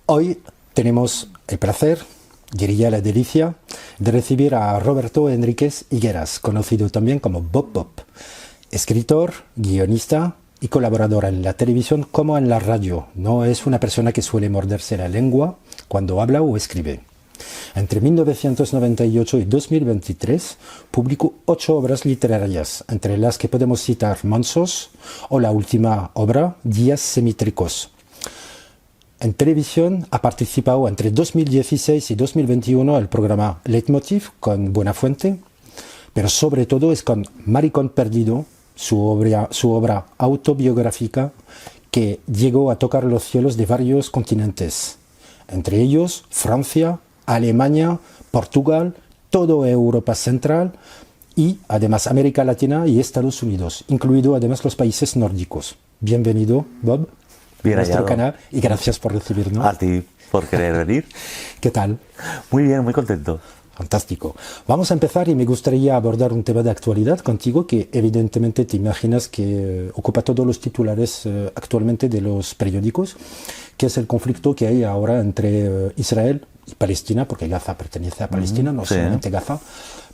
Hoy tenemos el placer, diría la delicia, de recibir a Roberto Enríquez Higueras, conocido también como Bob Bob, escritor, guionista y colaborador en la televisión como en la radio. No es una persona que suele morderse la lengua cuando habla o escribe. Entre 1998 y 2023 publicó 8 obras literarias, entre las que podemos citar Monzos o la última obra, Días Semitricos. En televisión ha participado entre 2016 y 2021 al programa Leitmotiv con Buenafuente, pero sobre todo es con Maricón Perdido, su obra autobiográfica que llegó a tocar los cielos de varios continentes, entre ellos Francia, Alemania, Portugal, toda Europa Central y además América Latina y Estados Unidos, incluido además los países nórdicos. Bienvenido, Bob, a nuestro canal y gracias por recibirnos. A ti por querer venir. ¿Qué tal? Muy bien, muy contento. Fantástico. Vamos a empezar y me gustaría abordar un tema de actualidad contigo que evidentemente te imaginas que ocupa todos los titulares actualmente de los periódicos, que es el conflicto que hay ahora entre Israel y Palestina, porque Gaza pertenece a Palestina, no solamente Gaza,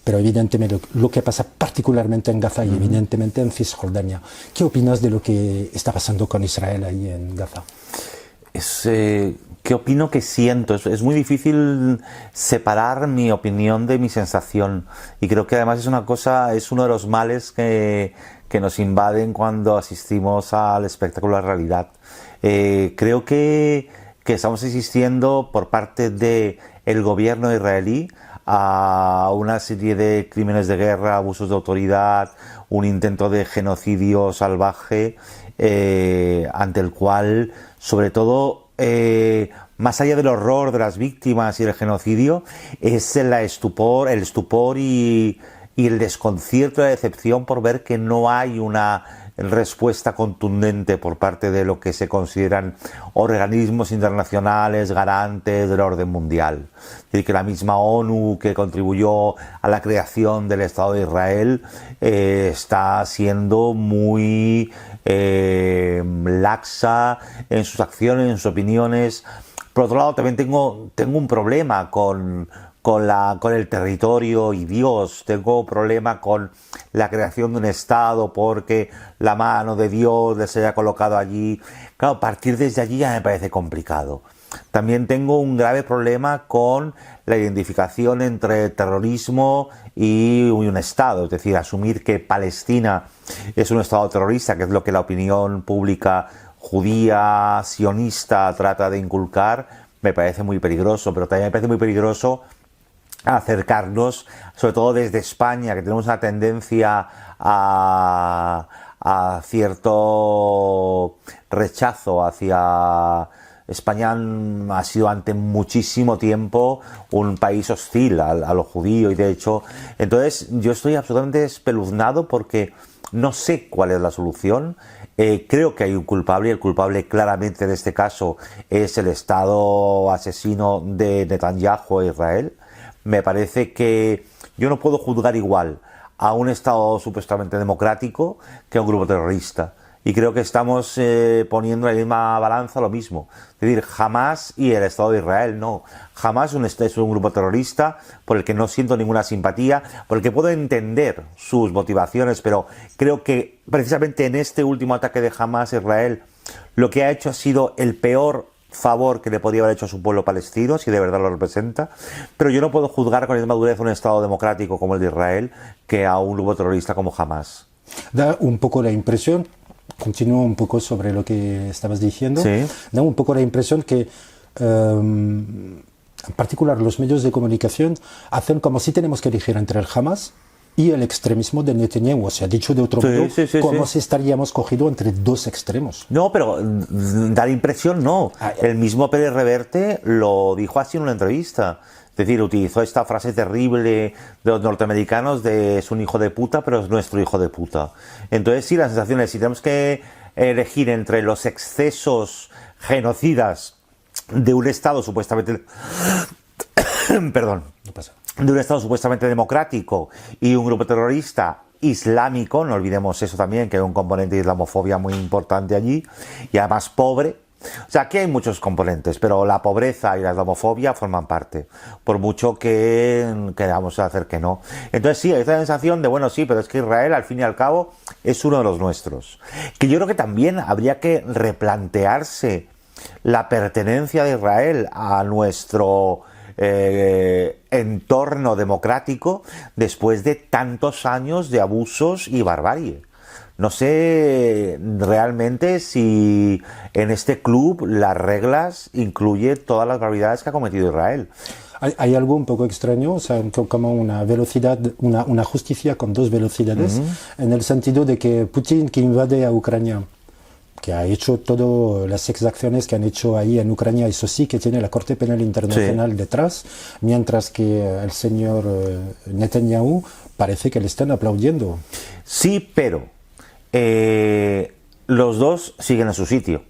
pero evidentemente lo que pasa particularmente en Gaza y evidentemente en Cisjordania. ¿Qué opinas de lo que está pasando con Israel ahí en Gaza? ¿Qué opino? ¿Qué siento? Es muy difícil separar mi opinión de mi sensación, y creo que además es uno de los males que nos invaden cuando asistimos al espectáculo de la realidad. Creo que estamos asistiendo por parte del gobierno israelí a una serie de crímenes de guerra, abusos de autoridad, un intento de genocidio salvaje, ante el cual, sobre todo, más allá del horror de las víctimas y el genocidio, es el estupor y el desconcierto y la decepción por ver que no hay una respuesta contundente por parte de lo que se consideran organismos internacionales garantes del orden mundial. Es decir, que la misma ONU que contribuyó a la creación del Estado de Israel está siendo muy laxa en sus acciones, en sus opiniones. Por otro lado, también tengo un problema con el territorio y Dios. Tengo problema con la creación de un Estado porque la mano de Dios les haya colocado allí. Claro, partir desde allí ya me parece complicado. También tengo un grave problema con la identificación entre terrorismo y un Estado. Es decir, asumir que Palestina es un Estado terrorista, que es lo que la opinión pública judía, sionista, trata de inculcar, me parece muy peligroso. Pero también me parece muy peligroso acercarnos, sobre todo desde España, que tenemos una tendencia a cierto rechazo hacia España. Ha sido ante muchísimo tiempo un país hostil a lo judío, y de hecho, entonces yo estoy absolutamente espeluznado porque no sé cuál es la solución. Creo que hay un culpable, y el culpable claramente en este caso es el Estado asesino de Netanyahu e Israel. Me parece que yo no puedo juzgar igual a un Estado supuestamente democrático que a un grupo terrorista. Y creo que estamos poniendo en la misma balanza lo mismo. Es decir, Hamás y el Estado de Israel, no. Hamás es un grupo terrorista por el que no siento ninguna simpatía, por el que puedo entender sus motivaciones, pero creo que precisamente en este último ataque de Hamás a Israel, lo que ha hecho ha sido el peor favor que le podía haber hecho a su pueblo palestino, si de verdad lo representa. Pero yo no puedo juzgar con la misma dureza a un Estado democrático como el de Israel que a un grupo terrorista como Hamás. Da un poco la impresión, continúo un poco sobre lo que estabas diciendo, ¿Sí? Da un poco la impresión que en particular los medios de comunicación hacen como si tenemos que elegir entre el Hamás y el extremismo de Netanyahu. O sea, dicho de otro modo, como si estaríamos cogidos entre dos extremos. No, pero da la impresión, no. El mismo Pérez Reverte lo dijo así en una entrevista. Es decir, utilizó esta frase terrible de los norteamericanos de es un hijo de puta, pero es nuestro hijo de puta. Entonces sí, la sensación es, si tenemos que elegir entre los excesos genocidas de un Estado supuestamente perdón, No pasa. de un Estado supuestamente democrático y un grupo terrorista islámico, no olvidemos eso también, que hay un componente de islamofobia muy importante allí, y además pobre, O sea, aquí hay muchos componentes, pero la pobreza y la islamofobia forman parte, por mucho que queramos hacer que no. Entonces sí, hay esta sensación de, bueno, sí, pero es que Israel, al fin y al cabo, es uno de los nuestros. Que yo creo que también habría que replantearse la pertenencia de Israel a nuestro entorno democrático después de tantos años de abusos y barbarie. No sé realmente si en este club las reglas incluye todas las barbaridades que ha cometido Israel. Hay algo un poco extraño, o sea, como una velocidad, una justicia con dos velocidades, en el sentido de que Putin, que invade a Ucrania, que ha hecho todas las exacciones que han hecho ahí en Ucrania, eso sí que tiene la Corte Penal Internacional detrás, mientras que el señor Netanyahu parece que le están aplaudiendo. Sí, pero los dos siguen en su sitio.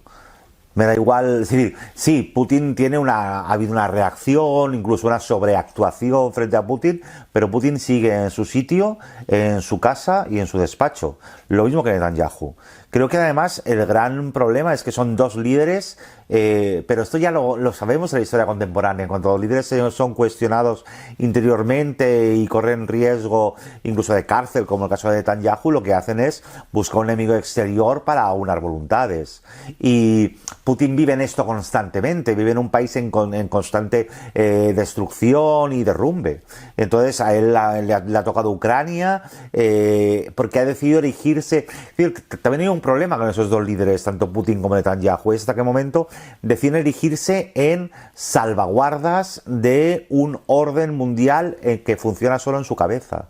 Me da igual, es decir, sí, Putin ha habido una reacción, incluso una sobreactuación frente a Putin, pero Putin sigue en su sitio, en su casa y en su despacho. Lo mismo que Netanyahu. Creo que además el gran problema es que son dos líderes, pero esto ya lo sabemos en la historia contemporánea. Cuando los líderes son cuestionados interiormente y corren riesgo incluso de cárcel, como el caso de Netanyahu, lo que hacen es buscar un enemigo exterior para aunar voluntades. Y Putin vive en esto constantemente, vive en un país en constante destrucción y derrumbe. Entonces a él le ha tocado Ucrania, porque ha decidido erigirse. También hay un problema con esos dos líderes, tanto Putin como Netanyahu, es hasta qué momento deciden erigirse en salvaguardas de un orden mundial que funciona solo en su cabeza.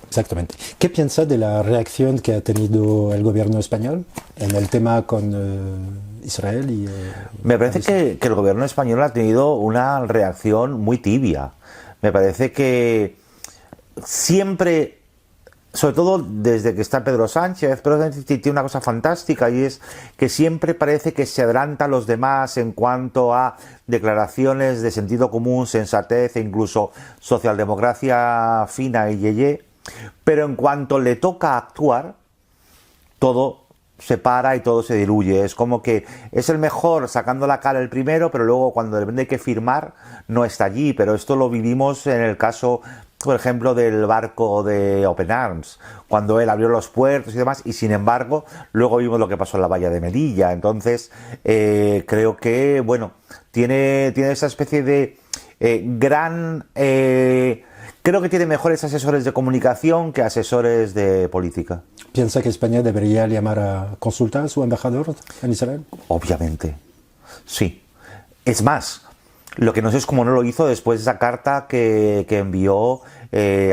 Exactamente. ¿Qué piensa de la reacción que ha tenido el gobierno español en el tema con Israel? Me parece que el gobierno español ha tenido una reacción muy tibia. Me parece que siempre, sobre todo desde que está Pedro Sánchez tiene una cosa fantástica, y es que siempre parece que se adelanta a los demás en cuanto a declaraciones de sentido común, sensatez e incluso socialdemocracia fina y yeye, pero en cuanto le toca actuar, todo se para y todo se diluye. Es como que es el mejor sacando la cara el primero, pero luego cuando depende de que firmar no está allí. Pero esto lo vivimos en el caso, por ejemplo, del barco de Open Arms, cuando él abrió los puertos y demás, y sin embargo luego vimos lo que pasó en la valla de Melilla. Entonces creo que, bueno, tiene esa especie de creo que tiene mejores asesores de comunicación que asesores de política. ¿Piensa que España debería llamar a consultar a su embajador en Israel? Obviamente, sí. Es más, lo que no sé es cómo no lo hizo después de esa carta que envió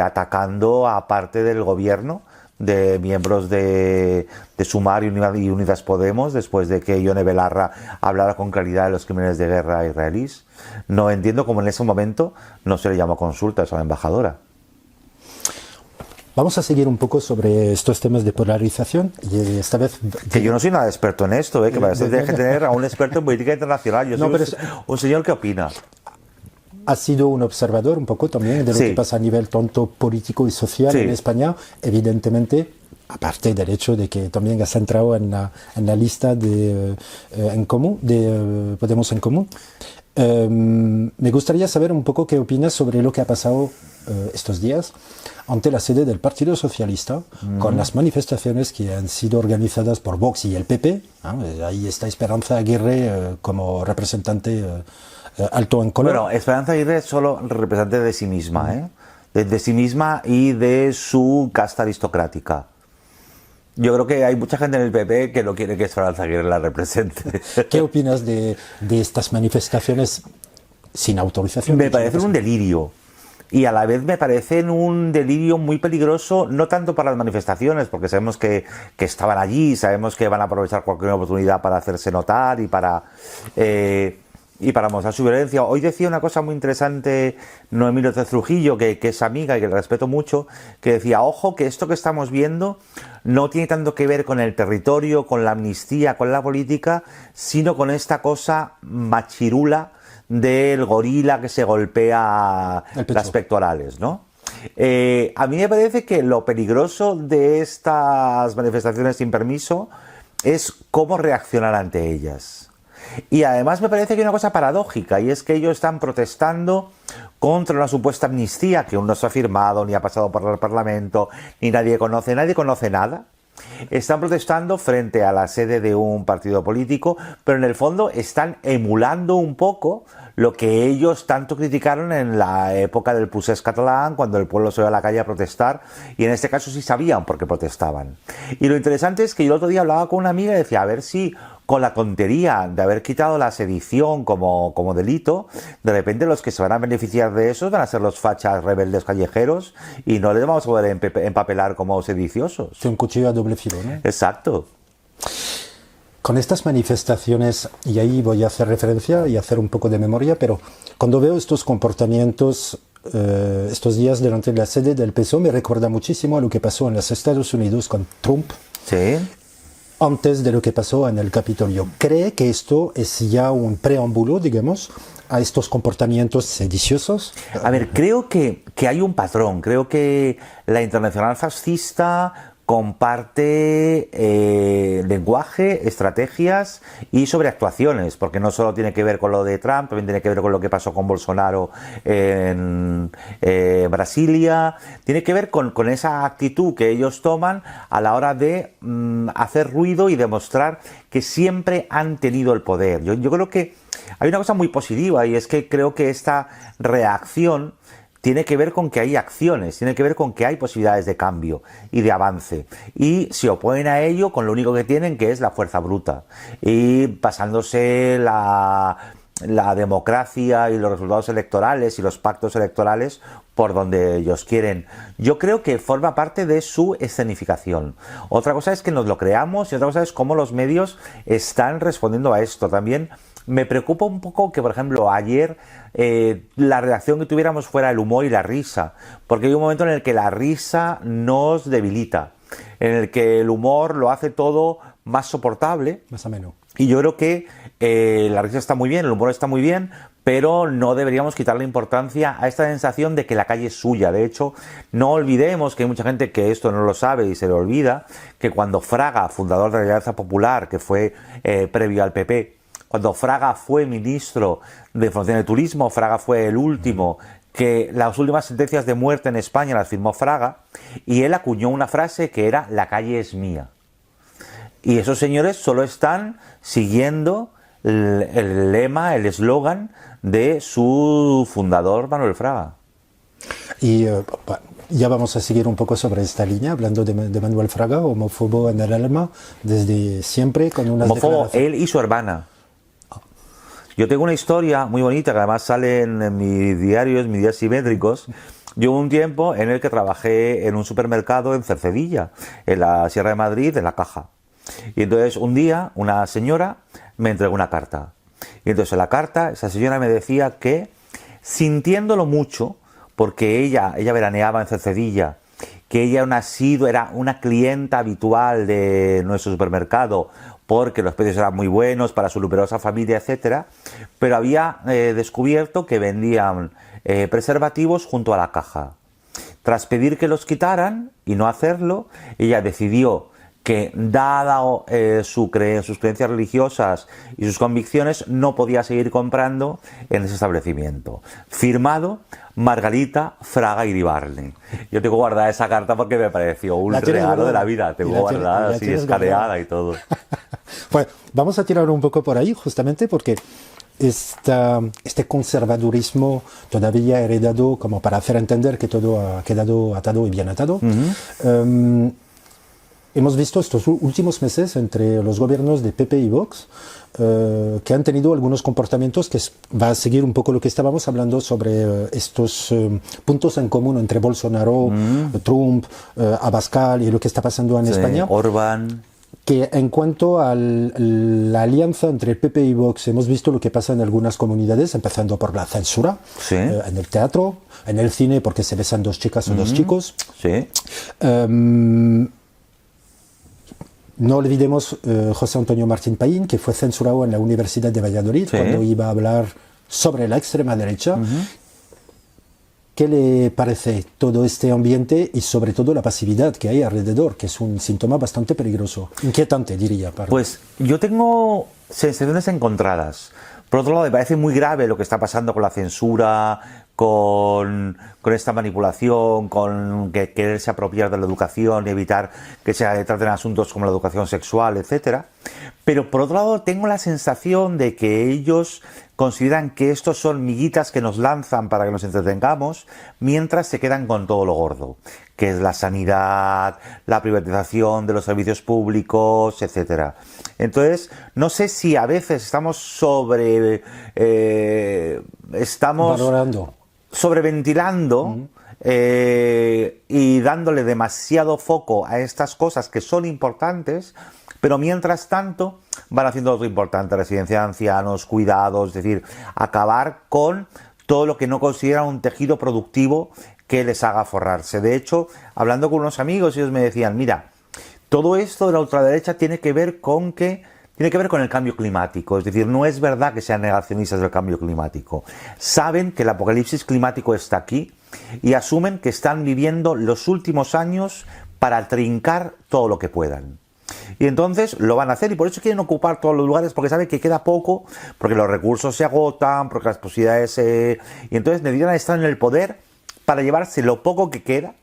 atacando a parte del gobierno, de miembros de Sumar y Unidas Podemos, después de que Ione Belarra hablara con claridad de los crímenes de guerra israelíes. No entiendo cómo en ese momento no se le llamó consulta a esa embajadora. Vamos a seguir un poco sobre estos temas de polarización, y esta vez... Que yo no soy nada experto en esto, que parece que tienes que tener a un experto en política internacional. Yo soy un señor que opina. Ha sido un observador un poco también de lo que pasa a nivel tanto político y social en España, evidentemente, aparte del hecho de que también has entrado en la lista de Podemos en Común. Me gustaría saber un poco qué opinas sobre lo que ha pasado estos días ante la sede del Partido Socialista, con las manifestaciones que han sido organizadas por Vox y el PP. Ahí está Esperanza Aguirre como representante alto en color. Bueno, Esperanza Aguirre es solo representante de sí misma, de sí misma y de su casta aristocrática. Yo creo que hay mucha gente en el PP que no quiere que Esperanza Aguirre la represente. ¿Qué opinas de estas manifestaciones sin autorización? Me parecen un delirio. Y a la vez me parecen un delirio muy peligroso, no tanto para las manifestaciones, porque sabemos que estaban allí, sabemos que van a aprovechar cualquier oportunidad para hacerse notar y para mostrar su violencia. Hoy decía una cosa muy interesante Noemí López Trujillo, que es amiga y que le respeto mucho, que decía, ojo, que esto que estamos viendo no tiene tanto que ver con el territorio, con la amnistía, con la política, sino con esta cosa machirula del gorila que se golpea las pectorales, ¿no? A mí me parece que lo peligroso de estas manifestaciones sin permiso es cómo reaccionar ante ellas. Y además me parece que hay una cosa paradójica, y es que ellos están protestando contra una supuesta amnistía que aún no se ha firmado, ni ha pasado por el Parlamento, ni nadie conoce nada. Están protestando frente a la sede de un partido político, pero en el fondo están emulando un poco lo que ellos tanto criticaron en la época del procés catalán, cuando el pueblo se iba a la calle a protestar, y en este caso sí sabían por qué protestaban. Y lo interesante es que yo el otro día hablaba con una amiga y decía, a ver si con la tontería de haber quitado la sedición como delito, de repente los que se van a beneficiar de eso van a ser los fachas rebeldes callejeros y no les vamos a poder empapelar como sediciosos. Es un cuchillo a doble filo, ¿no? Exacto. Con estas manifestaciones, y ahí voy a hacer referencia y hacer un poco de memoria, pero cuando veo estos comportamientos estos días delante de la sede del PSOE, me recuerda muchísimo a lo que pasó en los Estados Unidos con Trump. Sí. Antes de lo que pasó en el Capitolio. ¿Cree que esto es ya un preámbulo, digamos, a estos comportamientos sediciosos? A ver, creo que hay un patrón. Creo que la Internacional Fascista comparte lenguaje, estrategias y sobreactuaciones, porque no solo tiene que ver con lo de Trump, también tiene que ver con lo que pasó con Bolsonaro en Brasilia, tiene que ver con esa actitud que ellos toman a la hora de hacer ruido y demostrar que siempre han tenido el poder. Yo creo que hay una cosa muy positiva, y es que creo que esta reacción tiene que ver con que hay acciones, tiene que ver con que hay posibilidades de cambio y de avance. Y se oponen a ello con lo único que tienen, que es la fuerza bruta. Y pasándose la democracia y los resultados electorales y los pactos electorales por donde ellos quieren. Yo creo que forma parte de su escenificación. Otra cosa es que nos lo creamos y otra cosa es cómo los medios están respondiendo a esto. También me preocupa un poco que, por ejemplo, ayer la reacción que tuviéramos fuera el humor y la risa, porque hay un momento en el que la risa nos debilita, en el que el humor lo hace todo más soportable. Más ameno. Y yo creo que la risa está muy bien, el humor está muy bien, pero no deberíamos quitarle importancia a esta sensación de que la calle es suya. De hecho, no olvidemos que hay mucha gente que esto no lo sabe y se le olvida, que cuando Fraga, fundador de la Alianza Popular, que fue previo al PP, cuando Fraga fue ministro de Información y Turismo, Fraga fue el último, que las últimas sentencias de muerte en España las firmó Fraga, y él acuñó una frase que era: la calle es mía. Y esos señores solo están siguiendo el lema, el eslogan de su fundador, Manuel Fraga. Y ya vamos a seguir un poco sobre esta línea, hablando de Manuel Fraga, homófobo en el alma, desde siempre, con unas homófobo, él y su hermana. Yo tengo una historia muy bonita que además sale en mis diarios, mis días simétricos. Yo hubo un tiempo en el que trabajé en un supermercado en Cercedilla, en la Sierra de Madrid, en La Caja. Y entonces un día una señora me entregó una carta. Y entonces en la carta esa señora me decía que, sintiéndolo mucho, porque ella veraneaba en Cercedilla, que ella era una clienta habitual de nuestro supermercado, porque los precios eran muy buenos para su numerosa familia, etcétera, pero había descubierto que vendían preservativos junto a la caja. Tras pedir que los quitaran y no hacerlo, ella decidió que, dada sus creencias religiosas y sus convicciones, no podía seguir comprando en ese establecimiento. Firmado Margarita Fraga Iribarne. Yo tengo guardada esa carta porque me pareció un regalo de la vida. Tengo guardada así, escaneada y todo. Pues vamos a tirar un poco por ahí, justamente porque este conservadurismo todavía heredado, como para hacer entender que todo ha quedado atado y bien atado. Hemos visto estos últimos meses entre los gobiernos de PP y Vox que han tenido algunos comportamientos que va a seguir un poco lo que estábamos hablando sobre estos puntos en común entre Bolsonaro, Trump, Abascal y lo que está pasando en España. Orbán. Que en cuanto a la alianza entre el PP y Vox, hemos visto lo que pasa en algunas comunidades, empezando por la censura, en el teatro, en el cine, porque se besan dos chicas o dos chicos. Sí. No olvidemos José Antonio Martín Payín, que fue censurado en la Universidad de Valladolid cuando iba a hablar sobre la extrema derecha, ¿qué le parece todo este ambiente y sobre todo la pasividad que hay alrededor, que es un síntoma bastante peligroso, inquietante diría? Pues yo tengo sensaciones encontradas. Por otro lado, me parece muy grave lo que está pasando con la censura, con esta manipulación, con quererse apropiar de la educación y evitar que se traten asuntos como la educación sexual, etcétera. Pero por otro lado, tengo la sensación de que ellos consideran que estos son miguitas que nos lanzan para que nos entretengamos, mientras se quedan con todo lo gordo, que es la sanidad, la privatización de los servicios públicos, etcétera. Entonces, no sé si a veces estamos valorando, sobreventilando y dándole demasiado foco a estas cosas que son importantes, pero mientras tanto van haciendo otro importante: residencia de ancianos, cuidados, es decir, acabar con todo lo que no consideran un tejido productivo que les haga forrarse. De hecho, hablando con unos amigos, ellos me decían, mira, todo esto de la ultraderecha tiene que ver con el cambio climático. Es decir, no es verdad que sean negacionistas del cambio climático. Saben que el apocalipsis climático está aquí y asumen que están viviendo los últimos años para trincar todo lo que puedan. Y entonces lo van a hacer, y por eso quieren ocupar todos los lugares, porque saben que queda poco, porque los recursos se agotan, porque las posibilidades y entonces necesitan estar en el poder para llevarse lo poco que queda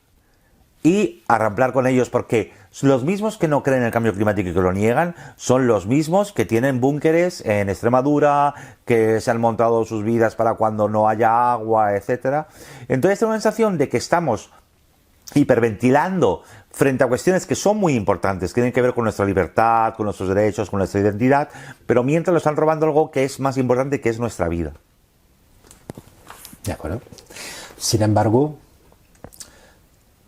y arramplar con ellos, porque los mismos que no creen en el cambio climático y que lo niegan son los mismos que tienen búnkeres en Extremadura, que se han montado sus vidas para cuando no haya agua, etcétera. Entonces tengo la sensación de que estamos hiperventilando frente a cuestiones que son muy importantes, que tienen que ver con nuestra libertad, con nuestros derechos, con nuestra identidad, pero mientras nos están robando algo que es más importante, que es nuestra vida. De acuerdo. Sin embargo,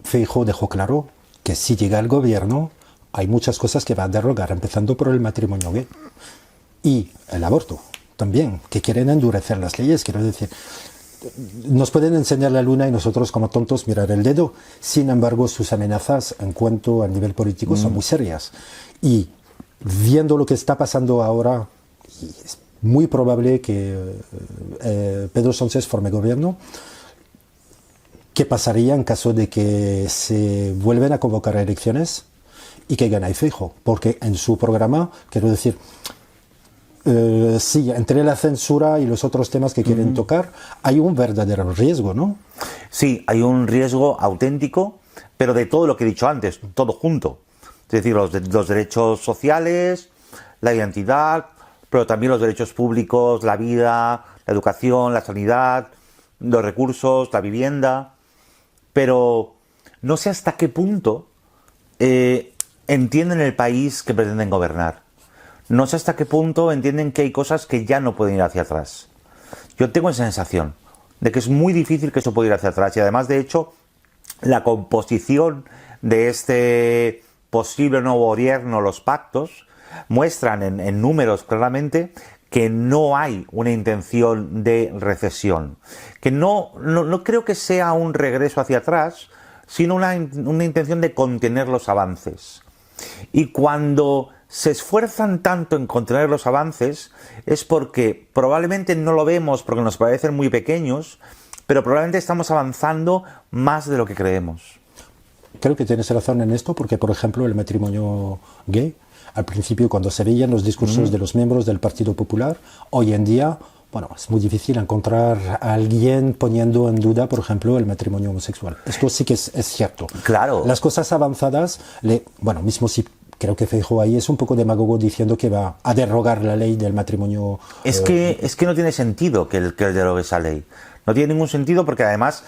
Feijóo dejó claro que si llega al gobierno hay muchas cosas que va a derogar, empezando por el matrimonio gay y el aborto también, que quieren endurecer las leyes. Quiero decir, nos pueden enseñar la luna y nosotros como tontos mirar el dedo. Sin embargo, sus amenazas en cuanto al nivel político son muy serias. Y viendo lo que está pasando ahora, es muy probable que Pedro Sánchez forme gobierno. ¿Qué pasaría en caso de que se vuelven a convocar elecciones y que gane Feijóo? Porque en su programa, quiero decir, sí, entre la censura y los otros temas que quieren tocar, hay un verdadero riesgo, ¿no? Sí, hay un riesgo auténtico, pero de todo lo que he dicho antes, todo junto. Es decir, los derechos sociales, la identidad, pero también los derechos públicos, la vida, la educación, la sanidad, los recursos, la vivienda. Pero no sé hasta qué punto entienden el país que pretenden gobernar. No sé hasta qué punto entienden que hay cosas que ya no pueden ir hacia atrás. Yo tengo esa sensación de que es muy difícil que eso pueda ir hacia atrás. Y además, de hecho, la composición de este posible nuevo gobierno, los pactos, muestran en números claramente que no hay una intención de recesión. Que no creo que sea un regreso hacia atrás, sino una intención de contener los avances. Y cuando se esfuerzan tanto en contener los avances es porque probablemente no lo vemos porque nos parecen muy pequeños, pero probablemente estamos avanzando más de lo que creemos. Creo que tienes razón en esto, porque por ejemplo el matrimonio gay, al principio cuando se veían los discursos de los miembros del Partido Popular, hoy en día, bueno, es muy difícil encontrar a alguien poniendo en duda, por ejemplo, el matrimonio homosexual. Esto sí que es cierto. Claro. Las cosas avanzadas, bueno, mismo si creo que Feijóo ahí es un poco demagogo diciendo que va a derogar la ley del matrimonio. Es que no tiene sentido que él derogue esa ley. No tiene ningún sentido porque además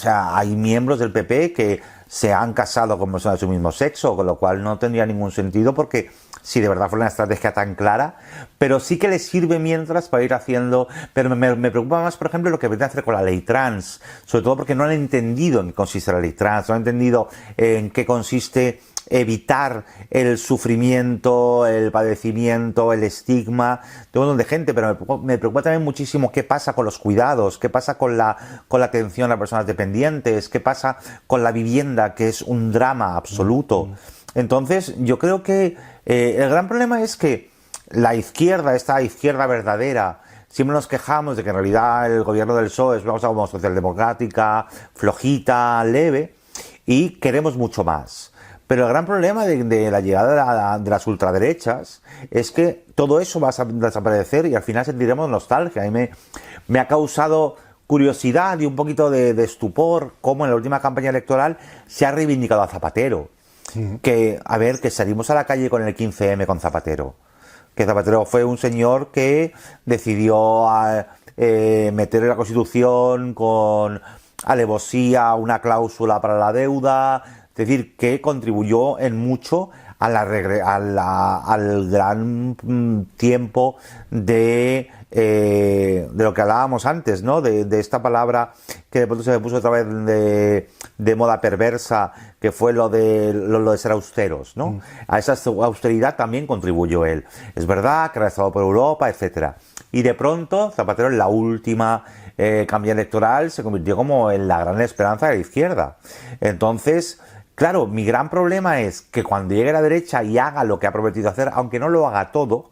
hay miembros del PP que se han casado con personas de su mismo sexo, con lo cual no tendría ningún sentido porque si de verdad fuera una estrategia tan clara, pero sí que les sirve mientras para ir haciendo. Pero me preocupa más, por ejemplo, lo que pretende hacer con la ley trans, sobre todo porque no han entendido en qué consiste la ley trans, no han entendido en qué consiste evitar el sufrimiento, el padecimiento, el estigma de un montón de gente. Pero me preocupa también muchísimo qué pasa con los cuidados, qué pasa con la atención a personas dependientes, qué pasa con la vivienda, que es un drama absoluto. Entonces, yo creo que el gran problema es que la izquierda, esta izquierda verdadera, siempre nos quejamos de que en realidad el gobierno del PSOE es una cosa como socialdemocrática, flojita, leve, y queremos mucho más. Pero el gran problema de la llegada de las ultraderechas es que todo eso va a desaparecer y al final sentiremos nostalgia. A mí me ha causado curiosidad y un poquito de estupor cómo en la última campaña electoral se ha reivindicado a Zapatero. Que salimos a la calle con el 15M con Zapatero. Que Zapatero fue un señor que decidió meter en la Constitución con alevosía una cláusula para la deuda, es decir, que contribuyó en mucho al gran tiempo de lo que hablábamos antes, ¿no? De esta palabra que de pronto se me puso otra vez de moda perversa, que fue lo de ser austeros, ¿no? A esa austeridad también contribuyó él. Es verdad que era estado por Europa, etcétera. Y de pronto Zapatero en la última campaña electoral se convirtió como en la gran esperanza de la izquierda. Entonces, claro, mi gran problema es que cuando llegue la derecha y haga lo que ha prometido hacer, aunque no lo haga todo,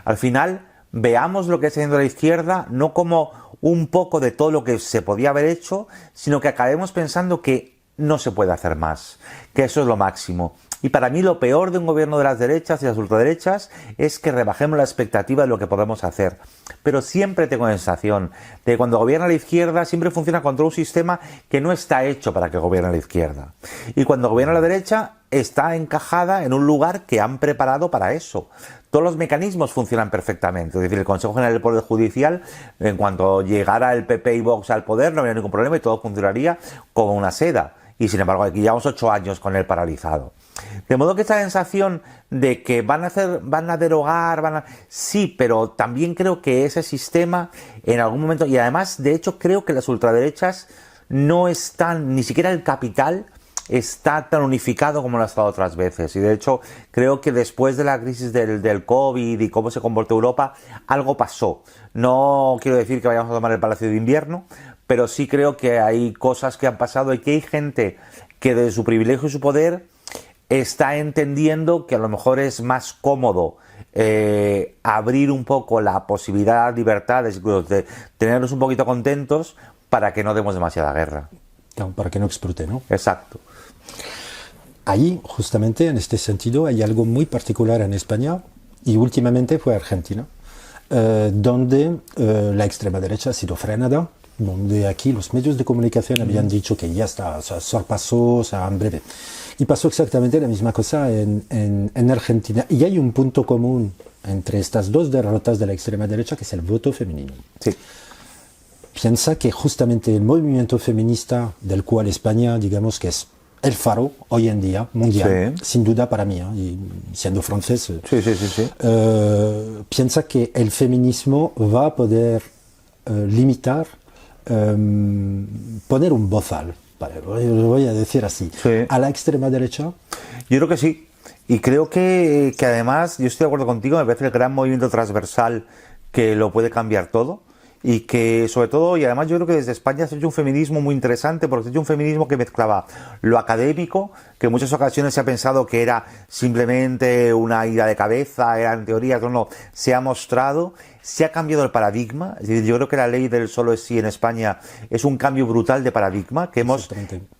al final veamos lo que está haciendo la izquierda no como un poco de todo lo que se podía haber hecho, sino que acabemos pensando que no se puede hacer más, que eso es lo máximo. Y para mí lo peor de un gobierno de las derechas y las ultraderechas es que rebajemos la expectativa de lo que podemos hacer. Pero siempre tengo la sensación de que cuando gobierna la izquierda siempre funciona contra un sistema que no está hecho para que gobierne la izquierda. Y cuando gobierna la derecha está encajada en un lugar que han preparado para eso. Todos los mecanismos funcionan perfectamente. Es decir, el Consejo General del Poder Judicial, en cuanto llegara el PP y Vox al poder, no habría ningún problema y todo funcionaría como una seda. Y sin embargo, aquí llevamos 8 años con él paralizado. De modo que esta sensación de que van a derogar, sí, pero también creo que ese sistema en algún momento, y además, de hecho, creo que las ultraderechas no están, ni siquiera el capital está tan unificado como lo ha estado otras veces. Y de hecho, creo que después de la crisis del COVID y cómo se comportó Europa, algo pasó. No quiero decir que vayamos a tomar el Palacio de Invierno, pero sí creo que hay cosas que han pasado y que hay gente que desde su privilegio y su poder está entendiendo que a lo mejor es más cómodo abrir un poco la posibilidad, libertades, de tenernos un poquito contentos para que no demos demasiada guerra. No, para que no explote, ¿no? Exacto. Ahí, justamente, en este sentido, hay algo muy particular en España, y últimamente fue Argentina, donde la extrema derecha ha sido frenada, donde aquí los medios de comunicación habían dicho que ya está, o sea, sorpasó, o sea, en breve. Y pasó exactamente la misma cosa en Argentina. Y hay un punto común entre estas dos derrotas de la extrema derecha, que es el voto femenino. Sí. Piensa que justamente el movimiento feminista, del cual España, digamos que es el faro hoy en día, mundial, sí, sin duda para mí, y siendo francés, sí. Piensa que el feminismo va a poder limitar, poner un bozal, lo voy a decir así, sí, a la extrema derecha. Yo creo que sí, y creo que además, yo estoy de acuerdo contigo, me parece el gran movimiento transversal que lo puede cambiar todo. Y que sobre todo, y además yo creo que desde España se ha hecho un feminismo muy interesante, porque se ha hecho un feminismo que mezclaba lo académico, que en muchas ocasiones se ha pensado que era simplemente una ida de cabeza, eran teorías, no, se ha mostrado, se ha cambiado el paradigma. Es decir, yo creo que la ley del solo es sí en España es un cambio brutal de paradigma, que hemos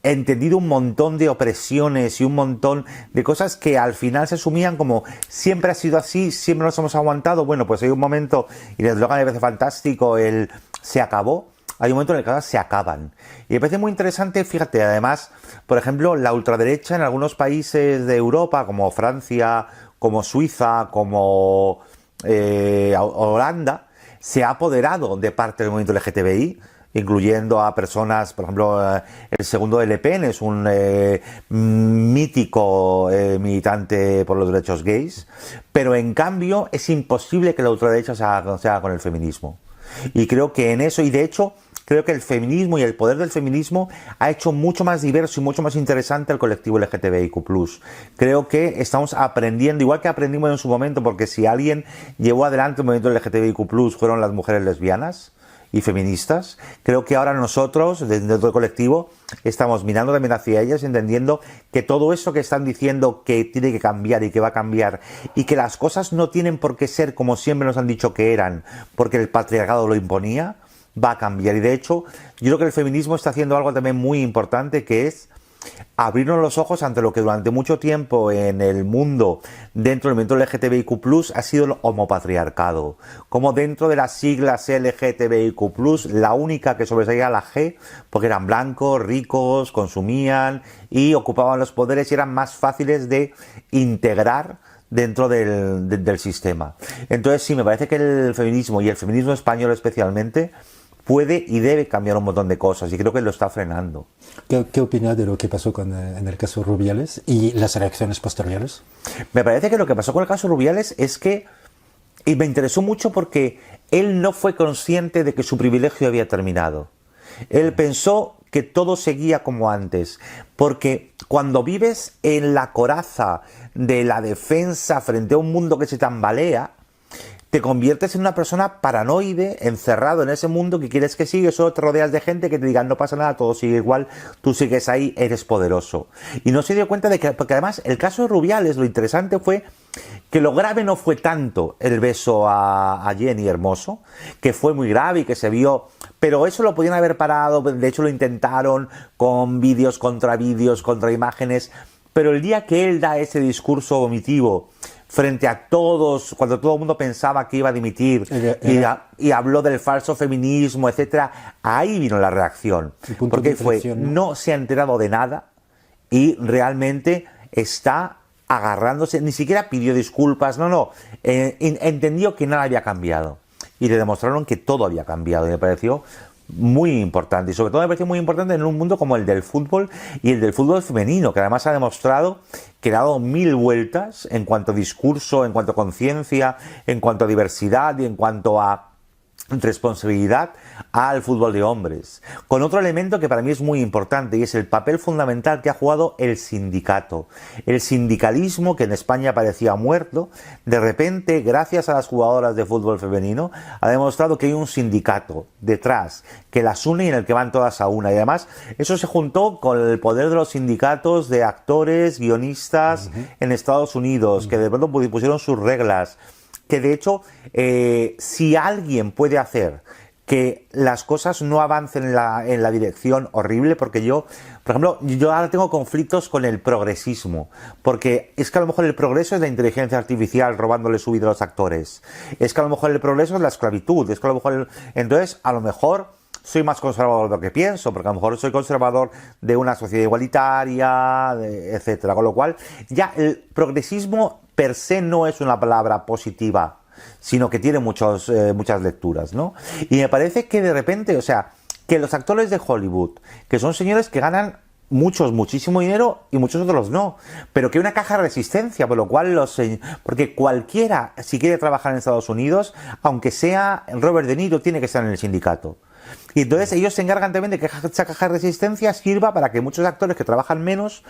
entendido un montón de opresiones y un montón de cosas que al final se asumían como siempre ha sido así, siempre nos hemos aguantado. Bueno, pues hay un momento, y desde luego me parece fantástico, se acabó. Hay un momento en el que ahora se acaban. Y me parece muy interesante, fíjate, además, por ejemplo, la ultraderecha en algunos países de Europa, como Francia, como Suiza, como Holanda, se ha apoderado de parte del movimiento LGTBI, incluyendo a personas, por ejemplo, el segundo de Le Pen es un mítico militante por los derechos gays, pero en cambio es imposible que la ultraderecha se haga con el feminismo. Y creo que en eso, y de hecho, creo que el feminismo y el poder del feminismo ha hecho mucho más diverso y mucho más interesante al colectivo LGTBIQ+. Creo que estamos aprendiendo, igual que aprendimos en su momento, porque si alguien llevó adelante el movimiento LGTBIQ+, fueron las mujeres lesbianas, y feministas. Creo que ahora nosotros, dentro del colectivo, estamos mirando también hacia ellas, entendiendo que todo eso que están diciendo que tiene que cambiar y que va a cambiar, y que las cosas no tienen por qué ser como siempre nos han dicho que eran, porque el patriarcado lo imponía, va a cambiar. Y de hecho, yo creo que el feminismo está haciendo algo también muy importante, que es abrirnos los ojos ante lo que durante mucho tiempo en el mundo, dentro del movimiento LGTBIQ+, ha sido el homopatriarcado. Como dentro de las siglas LGTBIQ+, la única que sobresalía era la G, porque eran blancos, ricos, consumían y ocupaban los poderes y eran más fáciles de integrar dentro del sistema. Entonces sí, me parece que el feminismo, y el feminismo español especialmente, puede y debe cambiar un montón de cosas, y creo que lo está frenando. ¿Qué opinas de lo que pasó en el caso Rubiales y las reacciones posteriores? Me parece que lo que pasó con el caso Rubiales es que, y me interesó mucho porque él no fue consciente de que su privilegio había terminado. Él pensó que todo seguía como antes, porque cuando vives en la coraza de la defensa frente a un mundo que se tambalea, te conviertes en una persona paranoide, encerrado en ese mundo que quieres que siga, solo te rodeas de gente que te digan no pasa nada, todo sigue igual, tú sigues ahí, eres poderoso. Y no se dio cuenta de que, porque además el caso de Rubiales, lo interesante fue que lo grave no fue tanto el beso a Jenny Hermoso, que fue muy grave y que se vio, pero eso lo podían haber parado, de hecho lo intentaron con vídeos, contra imágenes, pero el día que él da ese discurso vomitivo frente a todos, cuando todo el mundo pensaba que iba a dimitir y habló del falso feminismo, etcétera, ahí vino la reacción. Porque fue, no se ha enterado de nada y realmente está agarrándose, ni siquiera pidió disculpas, entendió que nada había cambiado. Y le demostraron que todo había cambiado y me pareció muy importante, y sobre todo me pareció muy importante en un mundo como el del fútbol y el del fútbol femenino, que además ha demostrado que le ha dado 1000 vueltas en cuanto a discurso, en cuanto a conciencia, en cuanto a diversidad y en cuanto a responsabilidad al fútbol de hombres, con otro elemento que para mí es muy importante, y es el papel fundamental que ha jugado el sindicato. El sindicalismo, que en España parecía muerto, de repente, gracias a las jugadoras de fútbol femenino, ha demostrado que hay un sindicato detrás que las une y en el que van todas a una. Y además eso se juntó con el poder de los sindicatos de actores, guionistas en Estados Unidos, que de pronto pusieron sus reglas, que de hecho, si alguien puede hacer que las cosas no avancen en la dirección horrible, porque yo, por ejemplo, yo ahora tengo conflictos con el progresismo, porque es que a lo mejor el progreso es la inteligencia artificial robándole su vida a los actores, es que a lo mejor el progreso es la esclavitud, es que a lo mejor entonces a lo mejor soy más conservador de lo que pienso, porque a lo mejor soy conservador de una sociedad igualitaria, etcétera, con lo cual ya el progresismo per se no es una palabra positiva, sino que tiene muchas lecturas, ¿no? Y me parece que de repente, o sea, que los actores de Hollywood, que son señores que ganan muchísimo dinero y muchos otros no, pero que hay una caja de resistencia, por lo cual porque cualquiera, si quiere trabajar en Estados Unidos, aunque sea Robert De Niro, tiene que estar en el sindicato. Y entonces ellos se encargan también de que esa caja de resistencia sirva para que muchos actores que trabajan menos,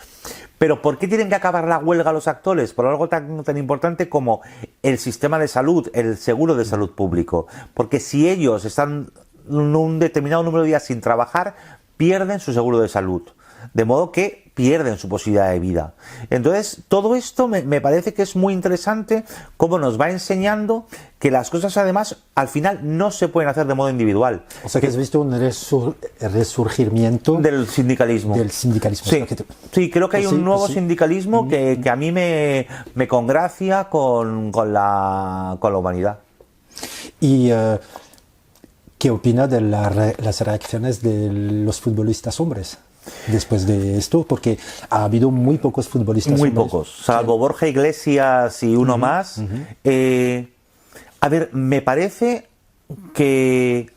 pero ¿por qué tienen que acabar la huelga los actores? Por algo tan importante como el sistema de salud, el seguro de salud público. Porque si ellos están un determinado número de días sin trabajar, pierden su seguro de salud. De modo que pierden su posibilidad de vida. Entonces, todo esto me parece que es muy interesante, cómo nos va enseñando que las cosas, además, al final no se pueden hacer de modo individual. O sea, que has visto un resurgimiento del sindicalismo. Sí, sí, creo que hay un nuevo sindicalismo que a mí me congracia con la humanidad. ¿Y qué opina de las reacciones de los futbolistas hombres después de esto? Porque ha habido muy pocos futbolistas muy hombres. Pocos, salvo Borja Iglesias y uno más. A ver, me parece que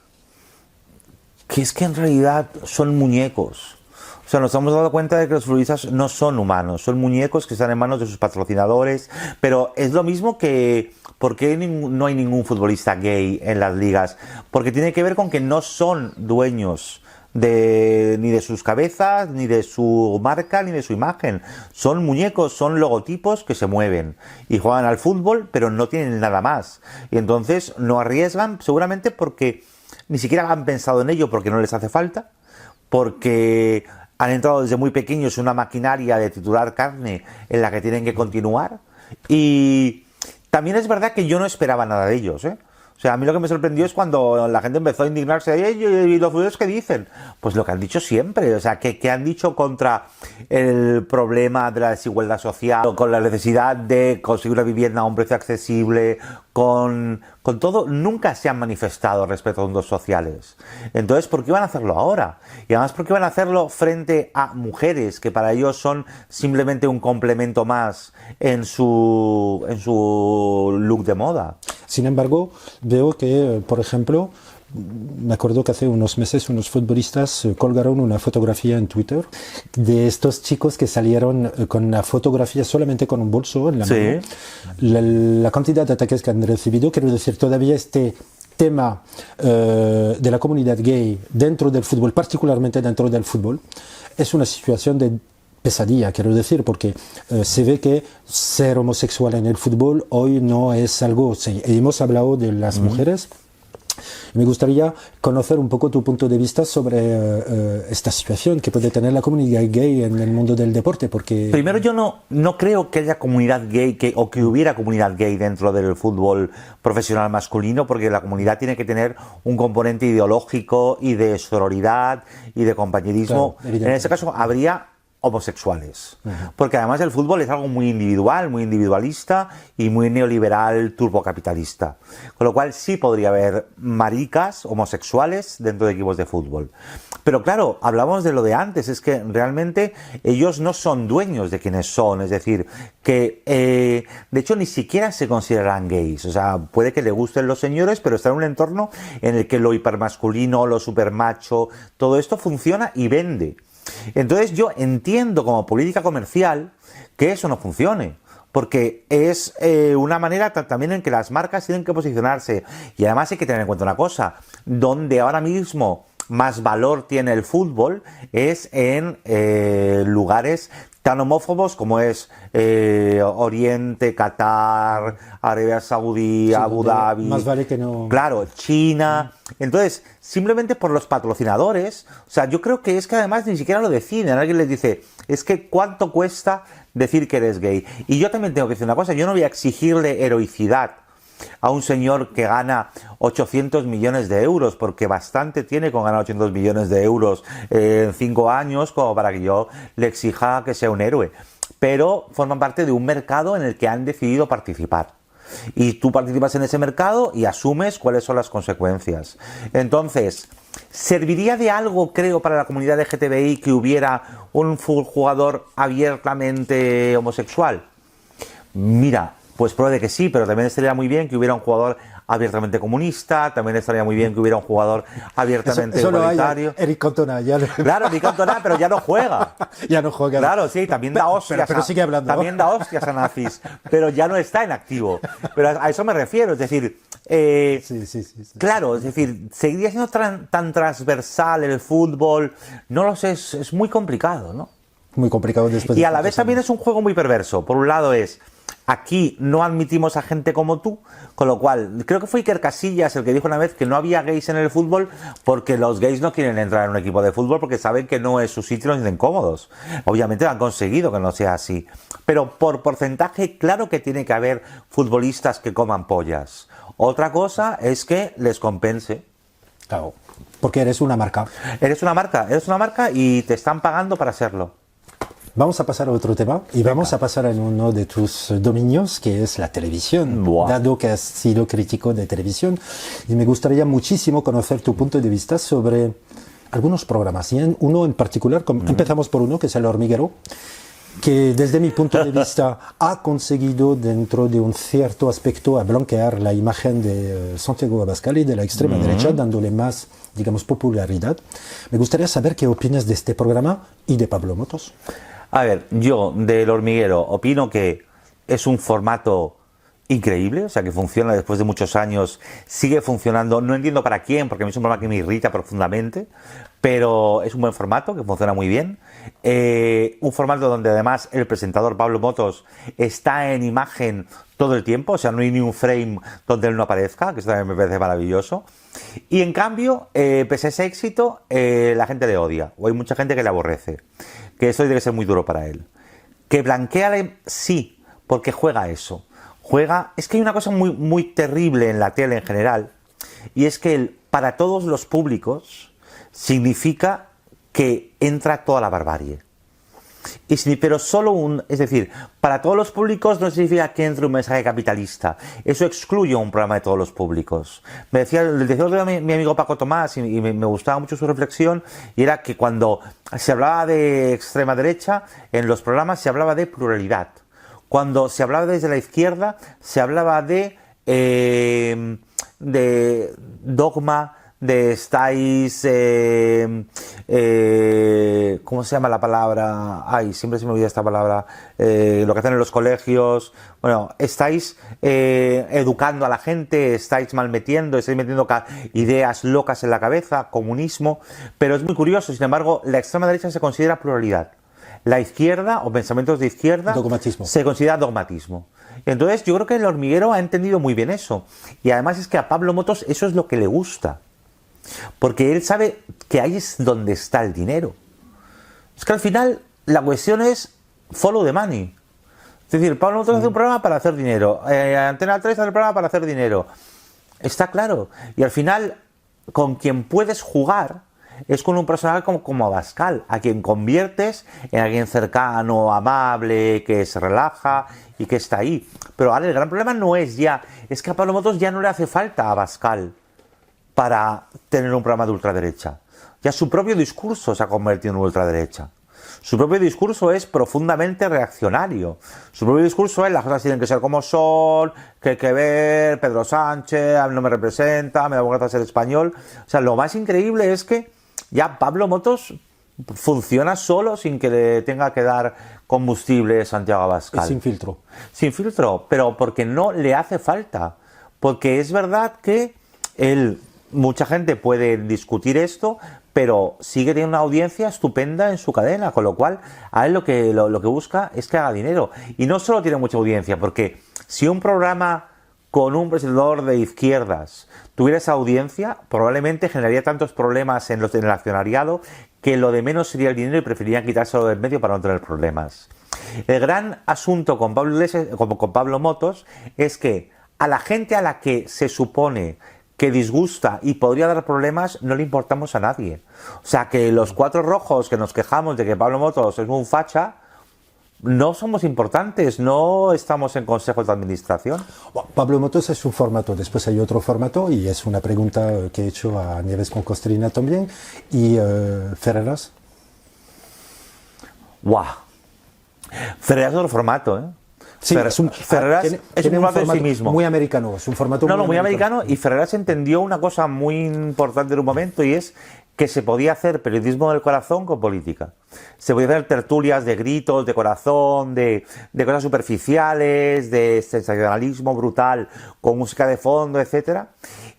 es que en realidad son muñecos. O sea, nos hemos dado cuenta de que los futbolistas no son humanos, son muñecos que están en manos de sus patrocinadores, pero es lo mismo que ¿por qué no hay ningún futbolista gay en las ligas? Porque tiene que ver con que no son dueños ni de sus cabezas, ni de su marca, ni de su imagen. Son muñecos, son logotipos que se mueven y juegan al fútbol, pero no tienen nada más. Y entonces no arriesgan, seguramente porque ni siquiera han pensado en ello porque no les hace falta, porque han entrado desde muy pequeños en una maquinaria de triturar carne en la que tienen que continuar. Y también es verdad que yo no esperaba nada de ellos, ¿eh? O sea, a mí lo que me sorprendió es cuando la gente empezó a indignarse ¿y los judíos qué dicen? Pues lo que han dicho siempre, o sea, que han dicho contra el problema de la desigualdad social, con la necesidad de conseguir una vivienda a un precio accesible, con todo, nunca se han manifestado respecto a asuntos sociales. Entonces, ¿por qué van a hacerlo ahora? Y además, ¿por qué van a hacerlo frente a mujeres que para ellos son simplemente un complemento más en su look de moda? Sin embargo, veo que, por ejemplo, me acuerdo que hace unos meses unos futbolistas colgaron una fotografía en Twitter de estos chicos que salieron con una fotografía solamente con un bolso en la mano. La cantidad de ataques que han recibido, quiero decir, todavía este tema de la comunidad gay dentro del fútbol, particularmente dentro del fútbol, es una situación de pesadilla, quiero decir, porque se ve que ser homosexual en el fútbol hoy no es algo. Hemos hablado de las mujeres. Me gustaría conocer un poco tu punto de vista sobre esta situación que puede tener la comunidad gay en el mundo del deporte, porque... Primero, yo no creo que haya comunidad gay o que hubiera comunidad gay dentro del fútbol profesional masculino, porque la comunidad tiene que tener un componente ideológico y de sororidad y de compañerismo. Claro, en ese caso habría homosexuales, porque además el fútbol es algo muy individual, muy individualista y muy neoliberal turbocapitalista, con lo cual sí podría haber maricas homosexuales dentro de equipos de fútbol. Pero claro, hablamos de lo de antes, es que realmente ellos no son dueños de quienes son, es decir, que de hecho ni siquiera se consideran gays, o sea, puede que le gusten los señores, pero está en un entorno en el que lo hipermasculino, lo supermacho, todo esto funciona y vende. Entonces yo entiendo como política comercial que eso no funcione, porque es una manera también en que las marcas tienen que posicionarse, y además hay que tener en cuenta una cosa, donde ahora mismo más valor tiene el fútbol es en lugares tan homófobos como es Oriente, Qatar, Arabia Saudí, sí, Abu Dhabi, más vale que no... Claro, China. Entonces, simplemente por los patrocinadores, o sea, yo creo que es que además ni siquiera lo deciden. Alguien les dice, es que ¿cuánto cuesta decir que eres gay? Y yo también tengo que decir una cosa, yo no voy a exigirle heroicidad a un señor que gana 800 millones de euros, porque bastante tiene con ganar 800 millones de euros en 5 años como para que yo le exija que sea un héroe. Pero forman parte de un mercado en el que han decidido participar. Y tú participas en ese mercado y asumes cuáles son las consecuencias. Entonces, ¿serviría de algo, creo, para la comunidad LGTBI que hubiera un jugador abiertamente homosexual? Mira, pues puede que sí, pero también estaría muy bien que hubiera un jugador abiertamente comunista, también estaría muy bien que hubiera un jugador abiertamente igualitario. Eric Cantona, ya... Claro, Eric Cantona, pero ya no juega. Ya no juega. Claro, sí, también da hostias. Pero sigue hablando. También da hostias a nazis, pero ya no está en activo. Pero a eso me refiero, es decir... sí. Claro, es decir, seguiría siendo tan transversal el fútbol, no lo sé, es muy complicado, ¿no? Muy complicado después. Y a la vez también es un juego muy perverso. Por un lado es... Aquí no admitimos a gente como tú, con lo cual, creo que fue Iker Casillas el que dijo una vez que no había gays en el fútbol porque los gays no quieren entrar en un equipo de fútbol porque saben que no es su sitio y no se sienten cómodos. Obviamente han conseguido que no sea así. Pero por porcentaje, claro que tiene que haber futbolistas que coman pollas. Otra cosa es que les compense. Claro, porque eres una marca. Eres una marca y te están pagando para serlo. Vamos a pasar a otro tema y vamos a pasar en uno de tus dominios, que es la televisión. Buah. Dado que has sido crítico de televisión, y me gustaría muchísimo conocer tu punto de vista sobre algunos programas. Y uno en particular, empezamos por uno que es El Hormiguero, que desde mi punto de vista ha conseguido dentro de un cierto aspecto a blanquear la imagen de Santiago Abascal y de la extrema derecha, dándole más, digamos, popularidad. Me gustaría saber qué opinas de este programa y de Pablo Motos. A ver, yo del Hormiguero opino que es un formato increíble, o sea que funciona después de muchos años, sigue funcionando, no entiendo para quién, porque a mí es un programa que me irrita profundamente, pero es un buen formato, que funciona muy bien, un formato donde además el presentador Pablo Motos está en imagen todo el tiempo, o sea no hay ni un frame donde él no aparezca, que eso también me parece maravilloso, Y en cambio, pese a ese éxito, la gente le odia, o hay mucha gente que le aborrece, que eso debe ser muy duro para él. Que blanquea, sí, porque juega eso. Es que hay una cosa muy, muy terrible en la tele en general, y es que para todos los públicos significa que entra toda la barbarie. Pero solo es decir, para todos los públicos no significa que entre un mensaje capitalista. Eso excluye un programa de todos los públicos. Le decía mi amigo Paco Tomás, y me gustaba mucho su reflexión, y era que cuando se hablaba de extrema derecha, en los programas se hablaba de pluralidad. Cuando se hablaba desde la izquierda, se hablaba de dogma, de estáis, ¿cómo se llama la palabra? Ay, siempre se me olvida esta palabra, lo que hacen en los colegios, bueno, estáis educando a la gente, estáis metiendo ideas locas en la cabeza, comunismo, pero es muy curioso, sin embargo, la extrema derecha se considera pluralidad. La izquierda, o pensamientos de izquierda, dogmatismo. Se considera dogmatismo. Entonces, yo creo que el hormiguero ha entendido muy bien eso. Y además es que a Pablo Motos eso es lo que le gusta. Porque él sabe que ahí es donde está el dinero. Es que al final la cuestión es follow the money. Es decir, Pablo Motos hace un programa para hacer dinero. Antena 3 hace un programa para hacer dinero. Está claro. Y al final, con quien puedes jugar es con un personaje como Abascal, a quien conviertes en alguien cercano, amable, que se relaja y que está ahí. Pero ahora el gran problema no es es que a Pablo Motos ya no le hace falta a Abascal para tener un programa de ultraderecha. Ya su propio discurso se ha convertido en ultraderecha. Su propio discurso es profundamente reaccionario. Su propio discurso es las cosas tienen que ser como son, que hay que ver, Pedro Sánchez, a mí no me representa, me da vergüenza ser español. O sea, lo más increíble es que ya Pablo Motos funciona solo sin que le tenga que dar combustible Santiago Abascal. Sin filtro. Sin filtro, pero porque no le hace falta. Porque es verdad que mucha gente puede discutir esto, pero sigue teniendo una audiencia estupenda en su cadena, con lo cual a él lo que busca es que haga dinero. Y no solo tiene mucha audiencia, porque si un programa con un presentador de izquierdas tuviera esa audiencia, probablemente generaría tantos problemas en el accionariado que lo de menos sería el dinero y preferirían quitárselo del medio para no tener problemas. El gran asunto con Pablo Iglesias, con Pablo Motos, es que a la gente a la que se supone que disgusta y podría dar problemas, no le importamos a nadie. O sea, que los cuatro rojos que nos quejamos de que Pablo Motos es un facha, no somos importantes, no estamos en consejos de administración. Pablo Motos es un formato, después hay otro formato y es una pregunta que he hecho a Nieves con Costrina también. ¿Y Ferreras? ¡Guau! Ferreras es otro formato, ¿eh? Sí, Ferreras es un formato de sí mismo. Muy americano, es un formato muy americano. Y Ferreras entendió una cosa muy importante en un momento, y es que se podía hacer periodismo del corazón con política. Se podía hacer tertulias de gritos, de corazón, de cosas superficiales, de sensacionalismo brutal, con música de fondo, etcétera.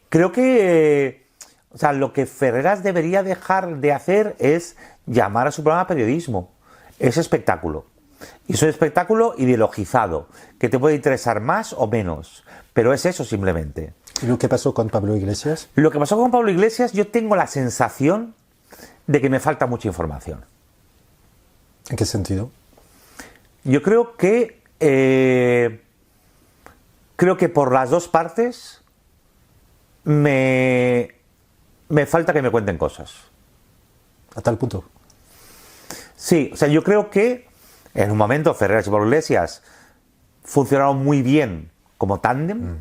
Creo que lo que Ferreras debería dejar de hacer es llamar a su programa periodismo. Es espectáculo. Y es un espectáculo ideologizado, que te puede interesar más o menos, pero es eso simplemente. ¿Y lo que pasó con Pablo Iglesias? Lo que pasó con Pablo Iglesias, yo tengo la sensación de que me falta mucha información. ¿En qué sentido? Yo creo que por las dos partes me falta que me cuenten cosas. ¿A tal punto? Sí, yo creo que en un momento Ferreras y Pablo Iglesias funcionaron muy bien como tándem.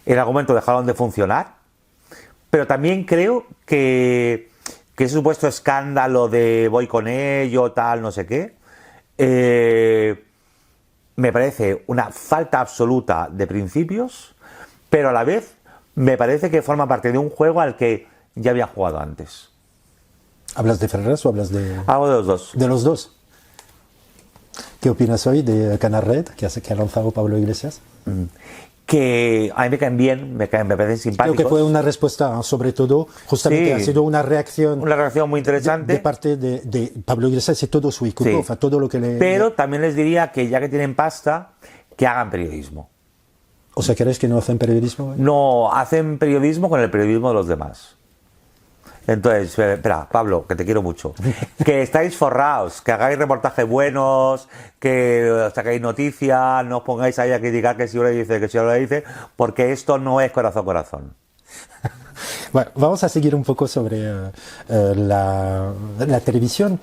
En algún momento dejaron de funcionar. Pero también creo que ese supuesto escándalo de voy con ello, tal, no sé qué, me parece una falta absoluta de principios, pero a la vez me parece que forma parte de un juego al que ya había jugado antes. ¿Hablas de Ferreras o hablas de...? Hablo de los dos. De los dos. ¿Qué opinas hoy de Canal Red, que ha lanzado Pablo Iglesias? Que a mí me caen bien, me parecen simpáticos. Creo que fue una respuesta, sobre todo, justamente sí, ha sido una reacción muy interesante de parte de Pablo Iglesias y todo su equipo, sí. Todo lo que le... Pero también les diría que ya que tienen pasta, que hagan periodismo. O sea, ¿crees que no hacen periodismo? No, hacen periodismo con el periodismo de los demás. Entonces, espera, Pablo, que te quiero mucho. Que estáis forraos, que hagáis reportajes buenos, que sacáis noticias, no os pongáis ahí a criticar que si uno dice, que si otro dice, porque esto no es corazón corazón. Bueno, vamos a seguir un poco sobre la televisión.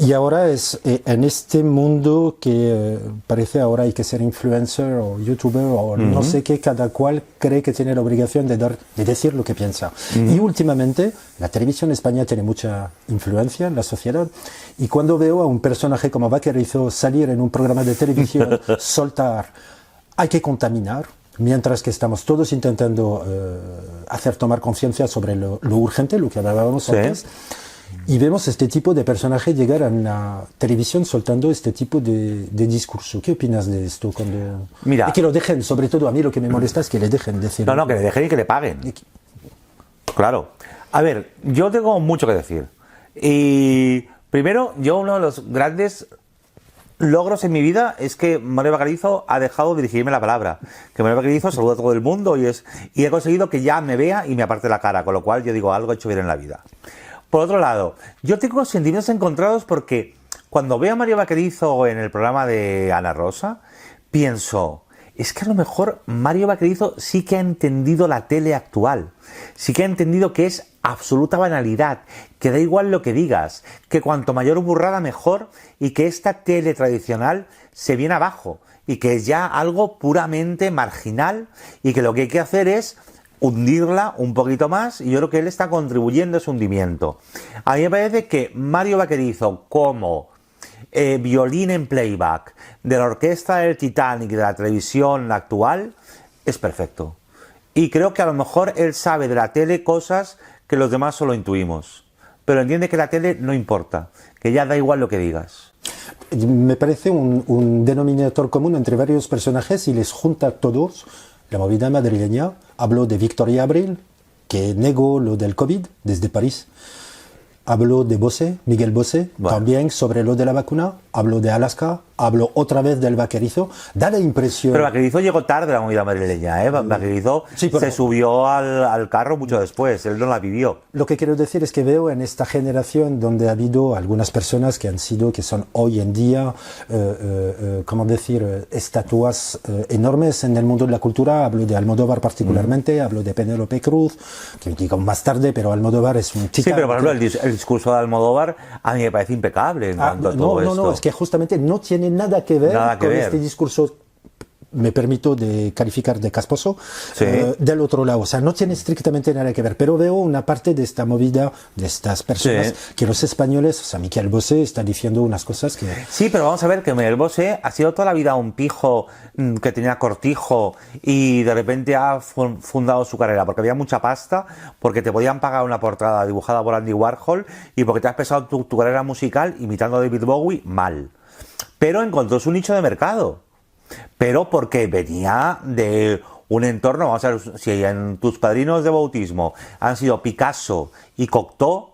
Y ahora es en este mundo que parece ahora hay que ser influencer o youtuber o no sé qué, cada cual cree que tiene la obligación de decir lo que piensa. Y últimamente la televisión en España tiene mucha influencia en la sociedad. Y cuando veo a un personaje como Vaquerizo salir en un programa de televisión, soltar, hay que contaminar, mientras que estamos todos intentando hacer tomar conciencia sobre lo urgente, lo que hablábamos antes, y vemos este tipo de personaje llegar a la televisión soltando este tipo de discurso. ¿Qué opinas de esto? Mira, y que lo dejen, sobre todo a mí lo que me molesta es que le dejen decir. No, que le dejen y que le paguen. Claro. A ver, yo tengo mucho que decir. Y primero, uno de los grandes logros en mi vida es que Mario Vaquerizo ha dejado de dirigirme la palabra. Que Mario Vaquerizo saluda a todo el mundo y he conseguido que ya me vea y me aparte la cara, con lo cual yo digo, algo he hecho bien en la vida. Por otro lado, yo tengo sentimientos encontrados porque cuando veo a Mario Vaquerizo en el programa de Ana Rosa, pienso, es que a lo mejor Mario Vaquerizo sí que ha entendido la tele actual, sí que ha entendido que es absoluta banalidad, que da igual lo que digas, que cuanto mayor burrada mejor y que esta tele tradicional se viene abajo y que es ya algo puramente marginal y que lo que hay que hacer es hundirla un poquito más y yo creo que él está contribuyendo a su hundimiento. A mí me parece que Mario Vaquerizo como violín en playback de la orquesta del Titanic de la televisión actual es perfecto. Y creo que a lo mejor él sabe de la tele cosas que los demás solo intuimos. Pero entiende que la tele no importa, que ya da igual lo que digas. Me parece un denominador común entre varios personajes y les junta a todos la movida madrileña. Hablo de Victoria Abril, que negó lo del COVID desde París. Hablo de Bosé, Miguel Bosé, también sobre lo de la vacuna. Hablo de Alaska, hablo otra vez del Vaquerizo. Da la impresión... Pero Vaquerizo llegó tarde a la movida madrileña, ¿eh? Vaquerizo se subió al carro mucho después, él no la vivió. Lo que quiero decir es que veo en esta generación donde ha habido algunas personas que son hoy en día, ¿cómo decir?, estatuas enormes en el mundo de la cultura. Hablo de Almodóvar particularmente, hablo de Penélope Cruz, que digo más tarde, pero Almodóvar es un titán. Sí, pero por ejemplo el discurso de Almodóvar a mí me parece impecable en cuanto a todo esto. No, es que justamente no tiene nada que ver con este discurso, me permito de calificar de casposo, del otro lado. O sea, no tiene estrictamente nada que ver, pero veo una parte de esta movida, de estas personas, que los españoles, o sea, Miguel Bosé está diciendo unas cosas que... Sí, pero vamos a ver que Miguel Bosé ha sido toda la vida un pijo que tenía cortijo y de repente ha fundado su carrera porque había mucha pasta, porque te podían pagar una portada dibujada por Andy Warhol y porque te has empezado tu carrera musical imitando a David Bowie mal. Pero encontró su nicho de mercado. Pero porque venía de un entorno, vamos a ver, si en tus padrinos de bautismo han sido Picasso y Cocteau,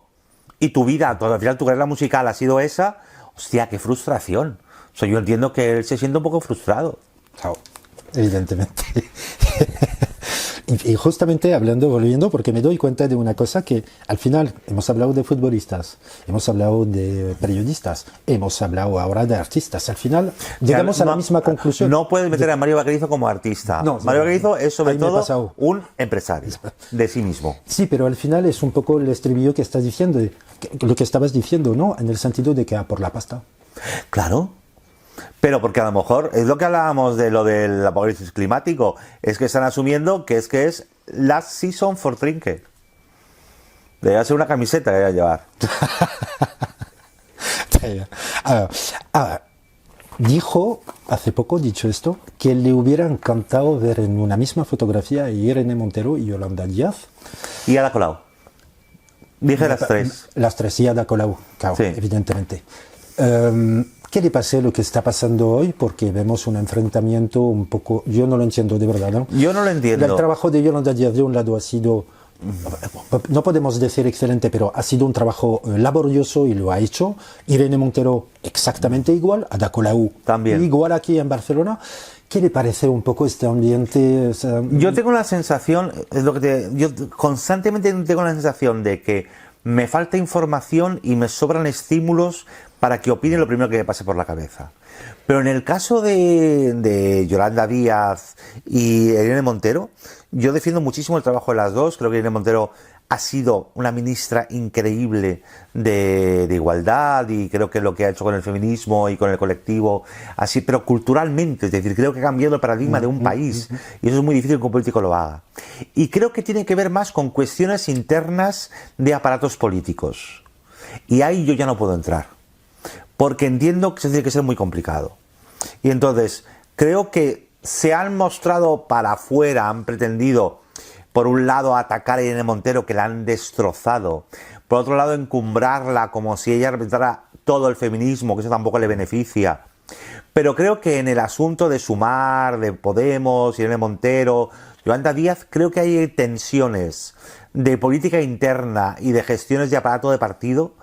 y tu vida, al final tu carrera musical ha sido esa, hostia, qué frustración. O sea, yo entiendo que él se siente un poco frustrado. Claro, evidentemente. Y justamente volviendo, porque me doy cuenta de una cosa que al final hemos hablado de futbolistas, hemos hablado de periodistas, hemos hablado ahora de artistas. Al final llegamos a la misma conclusión. No puedes meter a Mario Vaquerizo como artista. No, Mario Vaquerizo es sobre todo un empresario de sí mismo. Sí, pero al final es un poco el estribillo que estás diciendo, lo que estabas diciendo, ¿no? En el sentido de que por la pasta. Claro. Pero porque a lo mejor es lo que hablábamos de lo del apocalipsis climático, es que están asumiendo que es last season for trinket. Debería ser una camiseta que debería llevar. Dijo, hace poco dicho esto, que le hubiera encantado ver en una misma fotografía a Irene Montero y Yolanda Díaz. Y Ada Colau. Dije las tres. Las tres, y Ada Colau, claro, evidentemente. ¿Qué le pasa lo que está pasando hoy? Porque vemos un enfrentamiento un poco... Yo no lo entiendo de verdad, ¿no? Yo no lo entiendo. El trabajo de Yolanda Díaz de un lado ha sido... No podemos decir excelente, pero ha sido un trabajo laborioso y lo ha hecho. Irene Montero exactamente igual, Ada Colau también igual aquí en Barcelona. ¿Qué le parece un poco este ambiente? O sea, yo tengo la sensación, yo constantemente tengo la sensación de que me falta información y me sobran estímulos para que opine lo primero que me pase por la cabeza. Pero en el caso de Yolanda Díaz y Irene Montero, yo defiendo muchísimo el trabajo de las dos. Creo que Irene Montero ha sido una ministra increíble de igualdad, y creo que lo que ha hecho con el feminismo y con el colectivo, así, pero culturalmente, es decir, creo que ha cambiado el paradigma de un país, y eso es muy difícil que un político lo haga. Y creo que tiene que ver más con cuestiones internas de aparatos políticos. Y ahí yo ya no puedo entrar, porque entiendo que eso tiene que ser muy complicado. Y entonces, creo que se han mostrado para afuera, han pretendido, por un lado, atacar a Irene Montero, que la han destrozado. Por otro lado, encumbrarla como si ella representara todo el feminismo, que eso tampoco le beneficia. Pero creo que en el asunto de Sumar, de Podemos, Irene Montero, Yolanda Díaz, creo que hay tensiones de política interna y de gestiones de aparato de partido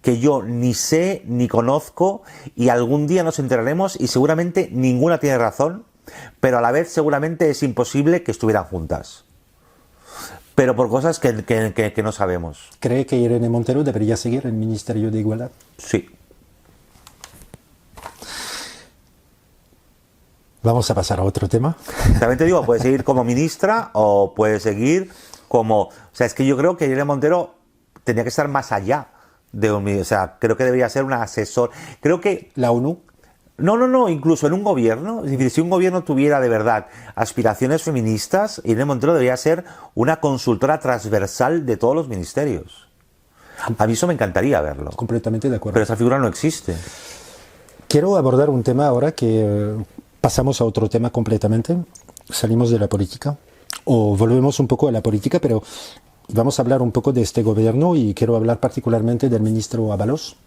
que yo ni sé ni conozco, y algún día nos enteraremos y seguramente ninguna tiene razón, pero a la vez seguramente es imposible que estuvieran juntas. Pero por cosas que no sabemos. ¿Cree que Irene Montero debería seguir el Ministerio de Igualdad? Sí. Vamos a pasar a otro tema. También te digo, puede seguir como ministra o puede seguir como... O sea, es que yo creo que Irene Montero tenía que estar más allá de un... O sea, creo que debería ser una asesor. Creo que... ¿La ONU? No, incluso en un gobierno, es decir, si un gobierno tuviera de verdad aspiraciones feministas, Irene Montero debería ser una consultora transversal de todos los ministerios. A mí eso me encantaría verlo. Completamente de acuerdo. Pero esa figura no existe. Quiero abordar un tema ahora que pasamos a otro tema completamente. Salimos de la política, o volvemos un poco a la política, pero vamos a hablar un poco de este gobierno, y quiero hablar particularmente del ministro Ábalos,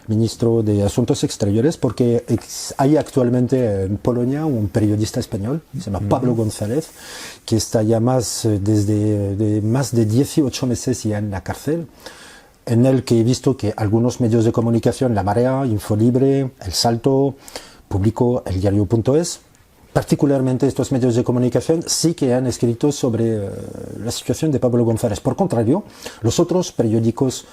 ministro de Asuntos Exteriores, porque hay actualmente en Polonia un periodista español, se llama Pablo González, que está ya desde más de 18 meses ya en la cárcel, en el que he visto que algunos medios de comunicación, La Marea, Infolibre, El Salto, Público, El Diario.es, particularmente estos medios de comunicación, sí que han escrito sobre la situación de Pablo González. Por contrario, los otros periódicos,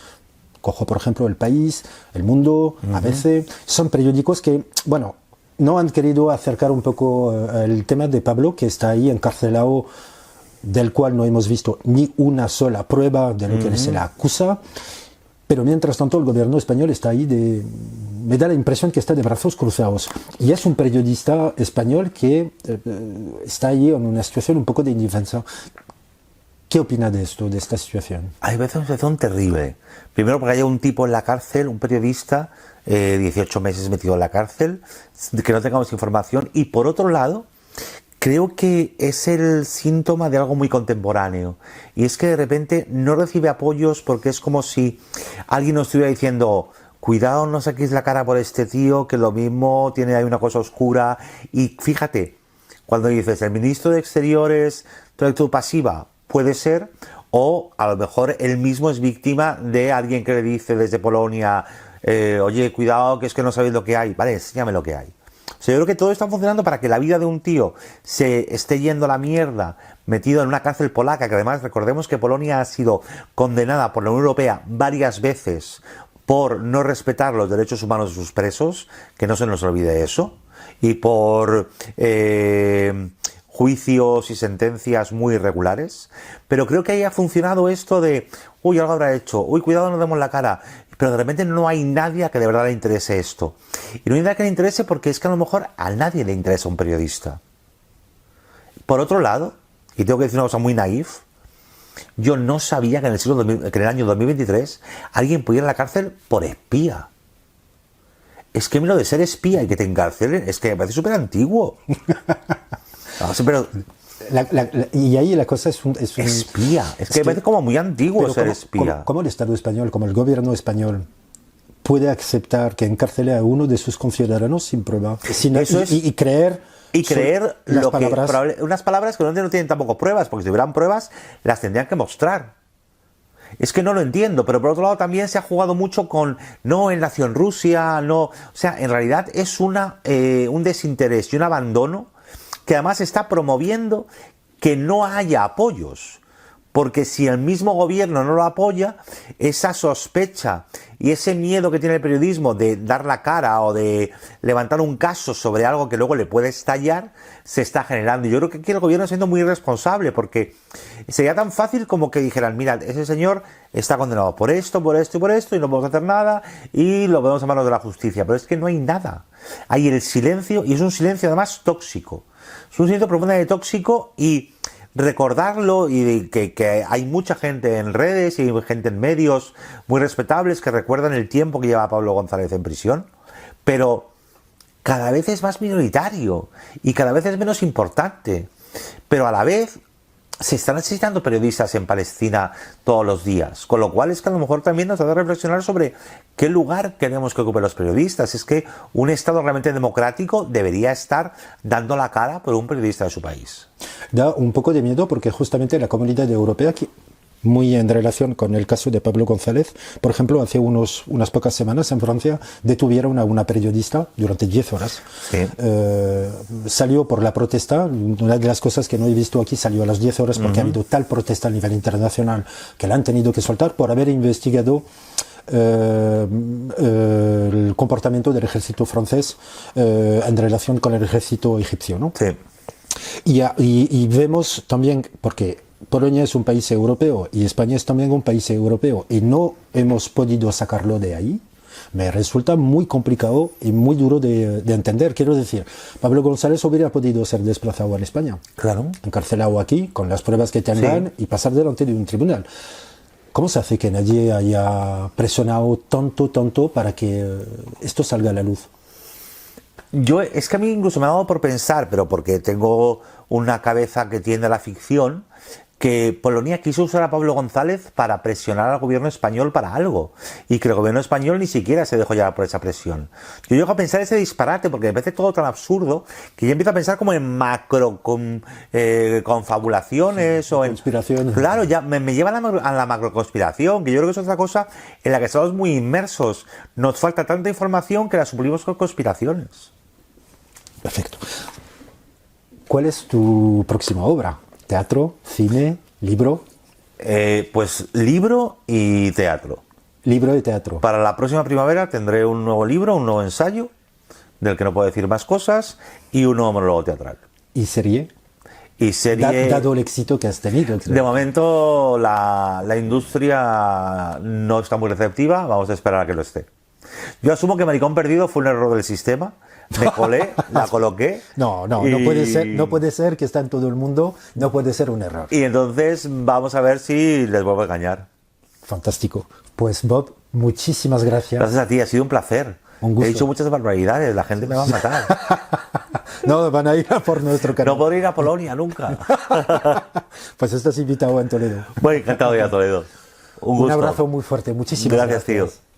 cojo por ejemplo El País, El Mundo, ABC, son periódicos que, bueno, no han querido acercar un poco el tema de Pablo, que está ahí encarcelado, del cual no hemos visto ni una sola prueba de lo que se le acusa. Pero mientras tanto el gobierno español está ahí me da la impresión que está de brazos cruzados. Y es un periodista español que está ahí en una situación un poco de indefensa. ¿Qué opina de esto, de esta situación? Hay veces una situación terrible. Primero porque hay un tipo en la cárcel, un periodista, 18 meses metido en la cárcel, que no tengamos información. Y por otro lado, creo que es el síntoma de algo muy contemporáneo. Y es que de repente no recibe apoyos, porque es como si alguien nos estuviera diciendo: cuidado, no saquéis la cara por este tío, que lo mismo tiene ahí una cosa oscura. Y fíjate, cuando dices el ministro de Exteriores, toda actitud pasiva, puede ser, o a lo mejor él mismo es víctima de alguien que le dice desde Polonia: oye, cuidado, que es que no sabéis lo que hay. Vale, enséñame lo que hay. O sea, yo creo que todo está funcionando para que la vida de un tío se esté yendo a la mierda, metido en una cárcel polaca, que además recordemos que Polonia ha sido condenada por la Unión Europea varias veces por no respetar los derechos humanos de sus presos, que no se nos olvide eso, y por juicios y sentencias muy irregulares. Pero creo que ahí ha funcionado esto de: uy, algo habrá hecho, uy, cuidado, no demos la cara. Pero de repente no hay nadie a que de verdad le interese esto. Y no hay nadie que le interese porque es que a lo mejor a nadie le interesa un periodista. Por otro lado, y tengo que decir una cosa muy naif, yo no sabía que en el año 2023 alguien pudiera ir a la cárcel por espía. Es que lo de ser espía y que te encarcelen, es que me parece súper antiguo. No sé, pero... y ahí la cosa es un espía. Es que me parece como muy antiguo ser espía. ¿Cómo el Estado español, como el gobierno español, puede aceptar que encarcele a uno de sus conciudadanos sin prueba? Y creer... Y creer unas palabras que no tienen tampoco pruebas, porque si tuvieran pruebas las tendrían que mostrar. Es que no lo entiendo, pero por otro lado también se ha jugado mucho con no, él nació en Rusia, no, o sea, en realidad es un desinterés y un abandono que además está promoviendo que no haya apoyos. Porque si el mismo gobierno no lo apoya, esa sospecha y ese miedo que tiene el periodismo de dar la cara o de levantar un caso sobre algo que luego le puede estallar, se está generando. Y yo creo que aquí el gobierno está siendo muy irresponsable, porque sería tan fácil como que dijeran, mira, ese señor está condenado por esto, por esto y por esto, y no podemos hacer nada, y lo podemos a manos de la justicia. Pero es que no hay nada. Hay el silencio, y es un silencio además tóxico. Es un silencio profundamente tóxico, y recordarlo, y que hay mucha gente en redes y gente en medios muy respetables que recuerdan el tiempo que lleva Pablo González en prisión, pero cada vez es más minoritario y cada vez es menos importante, pero a la vez se están necesitando periodistas en Palestina todos los días, con lo cual es que a lo mejor también nos hace reflexionar sobre qué lugar queremos que ocupen los periodistas. Es que un Estado realmente democrático debería estar dando la cara por un periodista de su país. Da un poco de miedo porque justamente la Comunidad Europea, muy en relación con el caso de Pablo González, por ejemplo, hace unas pocas semanas en Francia detuvieron a una periodista durante 10 horas. Sí. Salió por la protesta. Una de las cosas que no he visto aquí, salió a las 10 horas porque ha habido tal protesta a nivel internacional que la han tenido que soltar por haber investigado el comportamiento del ejército francés en relación con el ejército egipcio, ¿no? Sí. Y vemos también, porque Polonia es un país europeo y España es también un país europeo, y no hemos podido sacarlo de ahí. Me resulta muy complicado y muy duro de entender. Quiero decir, Pablo González hubiera podido ser desplazado en España, Claro. encarcelado aquí con las pruebas que tengan, Sí. y pasar delante de un tribunal. ¿Cómo se hace que nadie haya presionado tanto para que esto salga a la luz? Es que a mí incluso me ha dado por pensar, pero porque tengo una cabeza que tiende a la ficción, que Polonia quiso usar a Pablo González para presionar al gobierno español para algo, y que el gobierno español ni siquiera se dejó llevar por esa presión. Yo llego a pensar ese disparate, porque me parece todo tan absurdo que yo empiezo a pensar como en confabulaciones, sí, o en conspiraciones. Claro, ya me lleva a la macroconspiración, que yo creo que es otra cosa en la que estamos muy inmersos. Nos falta tanta información que la suplimos con conspiraciones. Perfecto. ¿Cuál es tu próxima obra? ¿Teatro, cine, libro? Pues libro y teatro. Libro y teatro. Para la próxima primavera tendré un nuevo libro, un nuevo ensayo, del que no puedo decir más cosas, y un nuevo monólogo teatral. ¿Y serie? Y serie... Dado el éxito que has tenido. Creo. De momento la industria no está muy receptiva, vamos a esperar a que lo esté. Yo asumo que Maricón Perdido fue un error del sistema. Me colé, la coloqué. No puede ser que está en todo el mundo, no puede ser un error. Y entonces vamos a ver si les vuelvo a engañar. Fantástico. Pues Bob, muchísimas gracias. Gracias a ti, ha sido un placer. Un gusto. He dicho muchas barbaridades, la gente me va a matar. No, van a ir a por nuestro canal. No podré ir a Polonia nunca. Pues estás invitado en Toledo. Bueno, encantado de ir a Toledo. Un gusto. Un abrazo muy fuerte, muchísimas gracias. Gracias, tío.